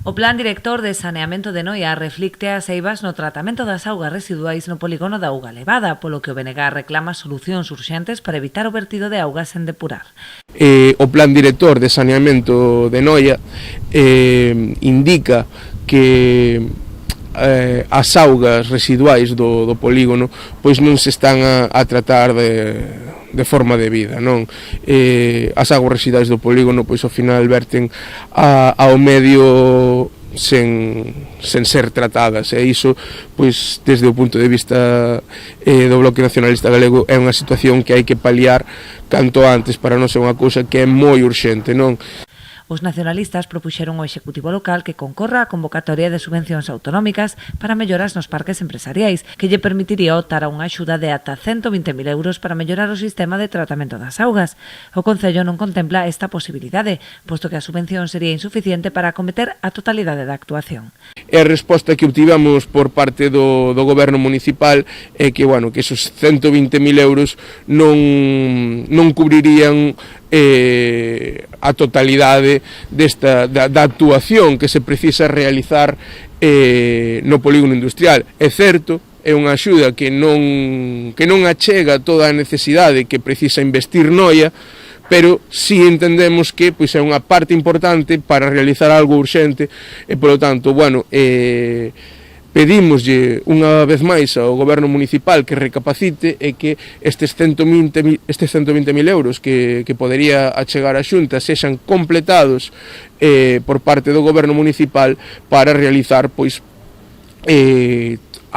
O Plan Director de Saneamento de Noia reflicte as eivas no tratamento das augas residuais no polígono da Auga Levada, polo que o BNG reclama solucións urxentes para evitar o vertido de augas sen depurar. O Plan Director de Saneamento de Noia indica que as augas residuais do polígono pois non se están a tratar de forma debida, non? As augas residuais do polígono pois ao final verten ao medio sen ser tratadas, e iso pois desde o punto de vista do Bloque Nacionalista Galego é unha situación que hai que paliar canto antes para non ser unha cousa que é moi urxente, non? Os nacionalistas propuxeron ao Executivo local que concorra á convocatoria de subvencións autonómicas para melloras nos parques empresariais, que lle permitiría optar a unha axuda de ata 120.000 euros para mellorar o sistema de tratamento das augas. O Concello non contempla esta posibilidade, posto que a subvención sería insuficiente para acometer a totalidade da actuación. E a resposta que obtivamos por parte do Goberno municipal é que, que esos 120.000 euros non cubrirían a totalidade da actuación que se precisa realizar no polígono industrial. É certo, é unha axuda que non achega toda a necesidade que precisa investir Noia, pero si entendemos que pois é unha parte importante para realizar algo urxente e, polo tanto, pedímoslle unha vez máis ao Goberno municipal que recapacite e que estes 120.000 euros que podería achegar a Xunta sexan completados por parte do Goberno municipal para realizar a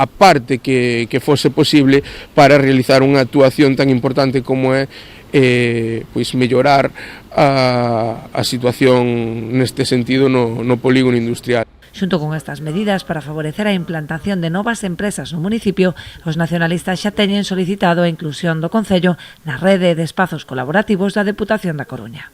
parte que fose posible para realizar unha actuación tan importante como é mellorar a situación neste sentido no polígono industrial. Xunto con estas medidas para favorecer a implantación de novas empresas no municipio, os nacionalistas xa teñen solicitado a inclusión do Concello na rede de espazos colaborativos da Deputación da Coruña.